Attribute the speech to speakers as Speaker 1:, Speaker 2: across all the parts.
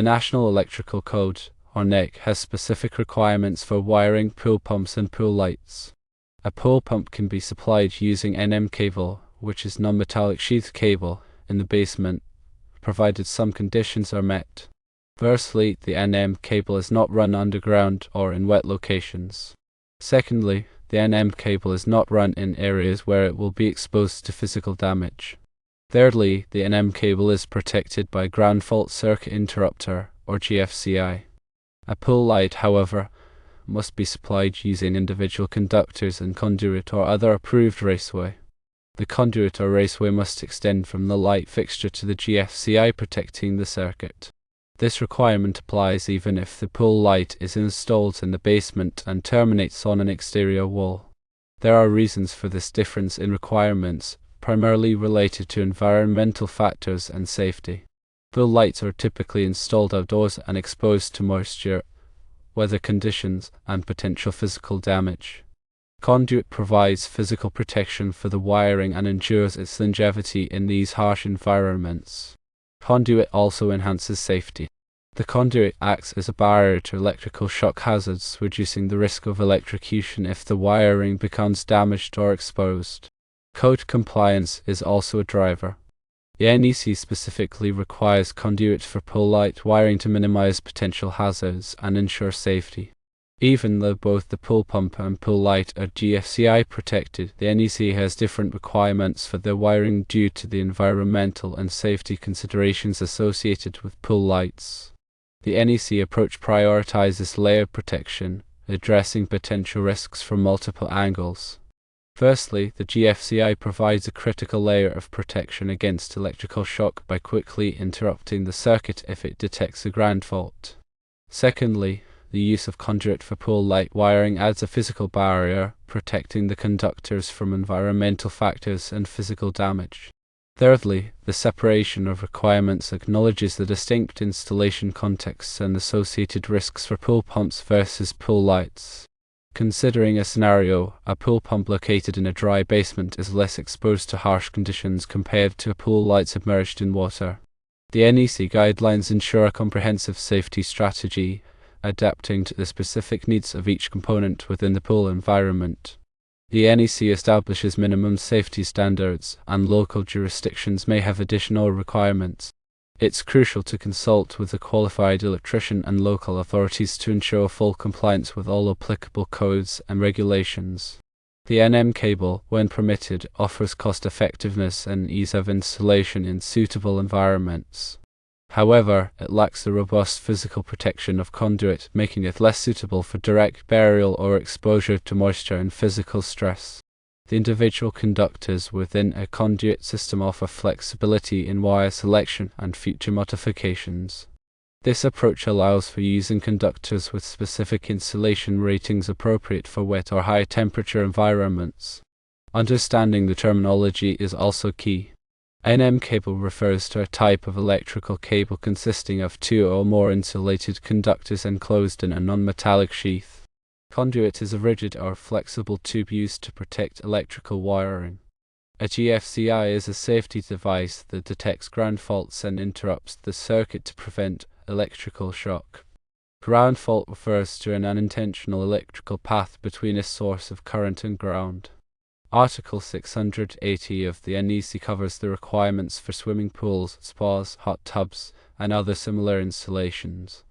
Speaker 1: The National Electrical Code, or NEC, has specific requirements for wiring pool pumps and pool lights. A pool pump can be supplied using NM cable, which is non-metallic sheath cable, in the basement, provided some conditions are met. Firstly, the NM cable is not run underground or in wet locations. Secondly, the NM cable is not run in areas where it will be exposed to physical damage. Thirdly, the NM cable is protected by ground fault circuit interrupter, or GFCI. A pool light, however, must be supplied using individual conductors and conduit or other approved raceway. The conduit or raceway must extend from the light fixture to the GFCI protecting the circuit. This requirement applies even if the pool light is installed in the basement and terminates on an exterior wall. There are reasons for this difference in requirements, primarily related to environmental factors and safety. Pool lights are typically installed outdoors and exposed to moisture, weather conditions, and potential physical damage. Conduit provides physical protection for the wiring and ensures its longevity in these harsh environments. Conduit also enhances safety. The conduit acts as a barrier to electrical shock hazards, reducing the risk of electrocution if the wiring becomes damaged or exposed. Code compliance is also a driver. The NEC specifically requires conduit for pool light wiring to minimize potential hazards and ensure safety. Even though both the pool pump and pool light are GFCI protected, the NEC has different requirements for their wiring due to the environmental and safety considerations associated with pool lights. The NEC approach prioritizes layer protection, addressing potential risks from multiple angles. Firstly, the GFCI provides a critical layer of protection against electrical shock by quickly interrupting the circuit if it detects a ground fault. Secondly, the use of conduit for pool light wiring adds a physical barrier, protecting the conductors from environmental factors and physical damage. Thirdly, the separation of requirements acknowledges the distinct installation contexts and associated risks for pool pumps versus pool lights. Considering a scenario, a pool pump located in a dry basement is less exposed to harsh conditions compared to a pool light submerged in water. The NEC guidelines ensure a comprehensive safety strategy, adapting to the specific needs of each component within the pool environment. The NEC establishes minimum safety standards, and local jurisdictions may have additional requirements. It's crucial to consult with a qualified electrician and local authorities to ensure full compliance with all applicable codes and regulations. The NM cable, when permitted, offers cost-effectiveness and ease of installation in suitable environments. However, it lacks the robust physical protection of conduit, making it less suitable for direct burial or exposure to moisture and physical stress. The individual conductors within a conduit system offer flexibility in wire selection and future modifications. This approach allows for using conductors with specific insulation ratings appropriate for wet or high temperature environments. Understanding the terminology is also key. NM cable refers to a type of electrical cable consisting of two or more insulated conductors enclosed in a non-metallic sheath. Conduit is a rigid or flexible tube used to protect electrical wiring. A GFCI is a safety device that detects ground faults and interrupts the circuit to prevent electrical shock. Ground fault refers to an unintentional electrical path between a source of current and ground. Article 680 of the NEC covers the requirements for swimming pools, spas, hot tubs, and other similar installations.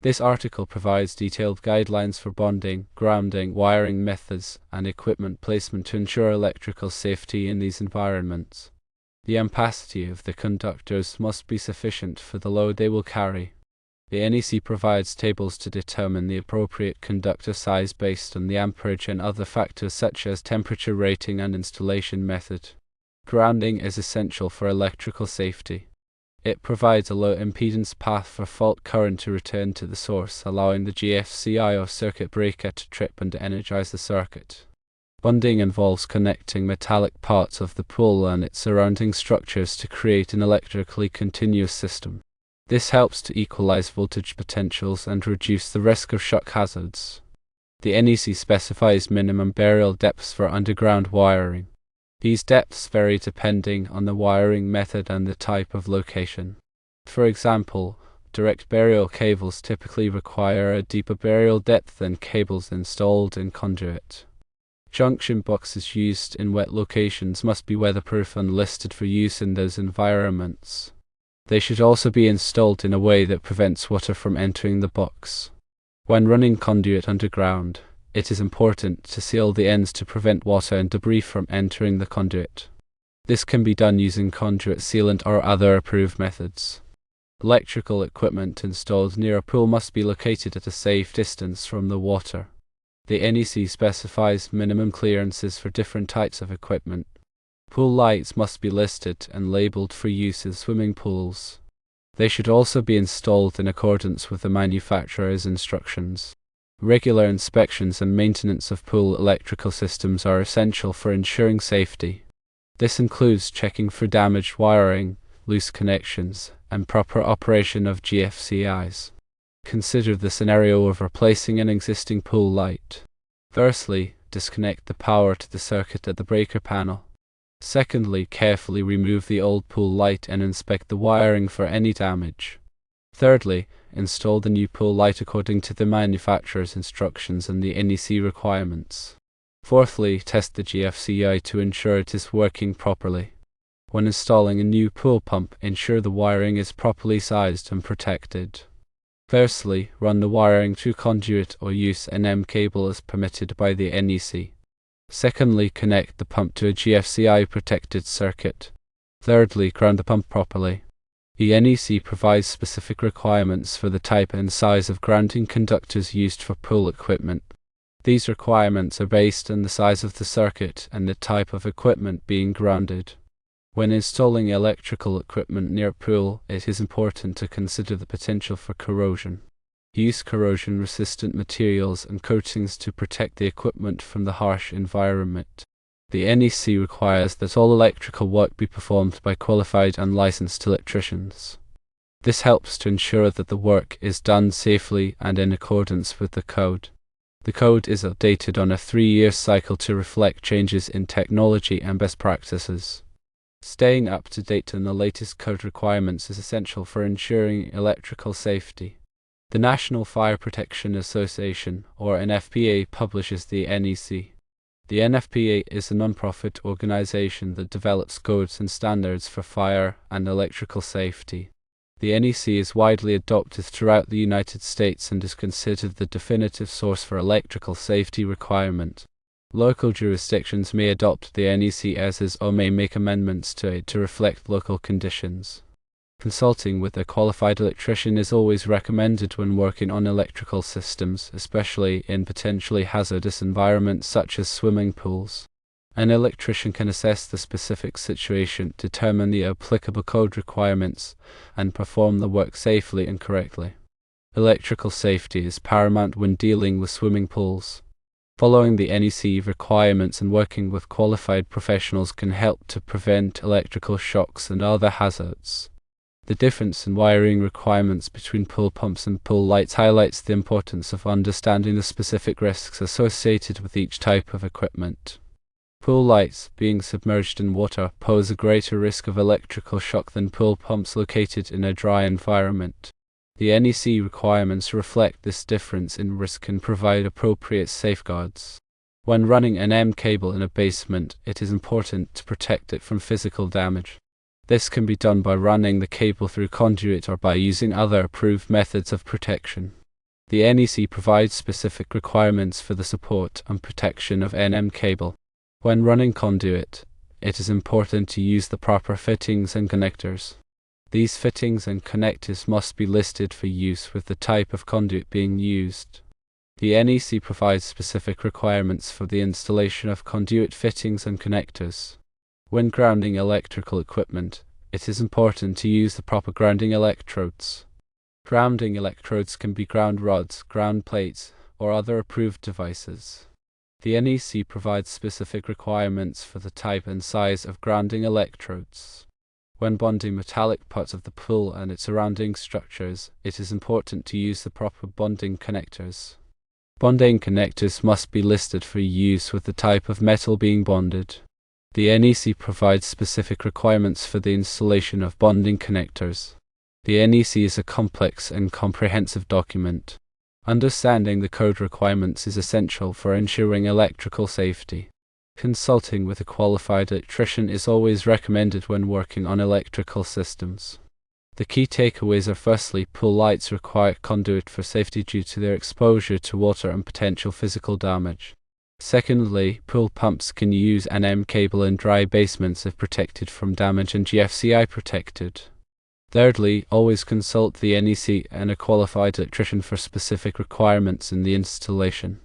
Speaker 1: This article provides detailed guidelines for bonding, grounding, wiring methods, and equipment placement to ensure electrical safety in these environments. The ampacity of the conductors must be sufficient for the load they will carry. The NEC provides tables to determine the appropriate conductor size based on the amperage and other factors such as temperature rating and installation method. Grounding is essential for electrical safety. It provides a low impedance path for fault current to return to the source, allowing the GFCI or circuit breaker to trip and energize the circuit. Bonding involves connecting metallic parts of the pool and its surrounding structures to create an electrically continuous system. This helps to equalize voltage potentials and reduce the risk of shock hazards. The NEC specifies minimum burial depths for underground wiring. These depths vary depending on the wiring method and the type of location. For example, Direct burial cables typically require a deeper burial depth than cables installed in conduit. Junction boxes used in wet locations must be weatherproof and listed for use in those environments. They should also be installed in a way that prevents water from entering the box. When running conduit underground, it is important to seal the ends to prevent water and debris from entering the conduit. This can be done using conduit sealant or other approved methods. Electrical equipment installed near a pool must be located at a safe distance from the water. The NEC specifies minimum clearances for different types of equipment. Pool lights must be listed and labeled for use in swimming pools. They should also be installed in accordance with the manufacturer's instructions. Regular inspections and maintenance of pool electrical systems are essential for ensuring safety. This includes checking for damaged wiring, loose connections, and proper operation of GFCIs. Consider the scenario of replacing an existing pool light. Firstly, disconnect the power to the circuit at the breaker panel. Secondly, carefully remove the old pool light and inspect the wiring for any damage. Thirdly, install the new pool light according to the manufacturer's instructions and the NEC requirements. Fourthly, test the GFCI to ensure it is working properly. When installing a new pool pump, ensure the wiring is properly sized and protected. Firstly, run the wiring through conduit or use NM cable as permitted by the NEC. Secondly, connect the pump to a GFCI protected circuit. Thirdly, ground the pump properly. The NEC provides specific requirements for the type and size of grounding conductors used for pool equipment. These requirements are based on the size of the circuit and the type of equipment being grounded. When installing electrical equipment near a pool, it is important to consider the potential for corrosion. Use corrosion-resistant materials and coatings to protect the equipment from the harsh environment. The NEC requires that all electrical work be performed by qualified and licensed electricians. This helps to ensure that the work is done safely and in accordance with the code. The code is updated on a 3-year cycle to reflect changes in technology and best practices. Staying up to date on the latest code requirements is essential for ensuring electrical safety. The National Fire Protection Association, or NFPA, publishes the NEC. The NFPA is a non-profit organization that develops codes and standards for fire and electrical safety. The NEC is widely adopted throughout the United States and is considered the definitive source for electrical safety requirement. Local jurisdictions may adopt the NEC as is or may make amendments to it to reflect local conditions. Consulting with a qualified electrician is always recommended when working on electrical systems, especially in potentially hazardous environments such as swimming pools. An electrician can assess the specific situation, determine the applicable code requirements, and perform the work safely and correctly. Electrical safety is paramount when dealing with swimming pools. Following the NEC requirements and working with qualified professionals can help to prevent electrical shocks and other hazards. The difference in wiring requirements between pool pumps and pool lights highlights the importance of understanding the specific risks associated with each type of equipment. Pool lights, being submerged in water, pose a greater risk of electrical shock than pool pumps located in a dry environment. The NEC requirements reflect this difference in risk and provide appropriate safeguards. When running an NM cable in a basement, it is important to protect it from physical damage. This can be done by running the cable through conduit or by using other approved methods of protection. The NEC provides specific requirements for the support and protection of NM cable. When running conduit, it is important to use the proper fittings and connectors. These fittings and connectors must be listed for use with the type of conduit being used. The NEC provides specific requirements for the installation of conduit fittings and connectors. When grounding electrical equipment, it is important to use the proper grounding electrodes. Grounding electrodes can be ground rods, ground plates, or other approved devices. The NEC provides specific requirements for the type and size of grounding electrodes. When bonding metallic parts of the pool and its surrounding structures, it is important to use the proper bonding connectors. Bonding connectors must be listed for use with the type of metal being bonded. The NEC provides specific requirements for the installation of bonding connectors. The NEC is a complex and comprehensive document. Understanding the code requirements is essential for ensuring electrical safety. Consulting with a qualified electrician is always recommended when working on electrical systems. The key takeaways are: firstly, pool lights require conduit for safety due to their exposure to water and potential physical damage. Secondly, pool pumps can use an NEC cable in dry basements if protected from damage and GFCI protected. Thirdly, always consult the NEC and a qualified electrician for specific requirements in the installation.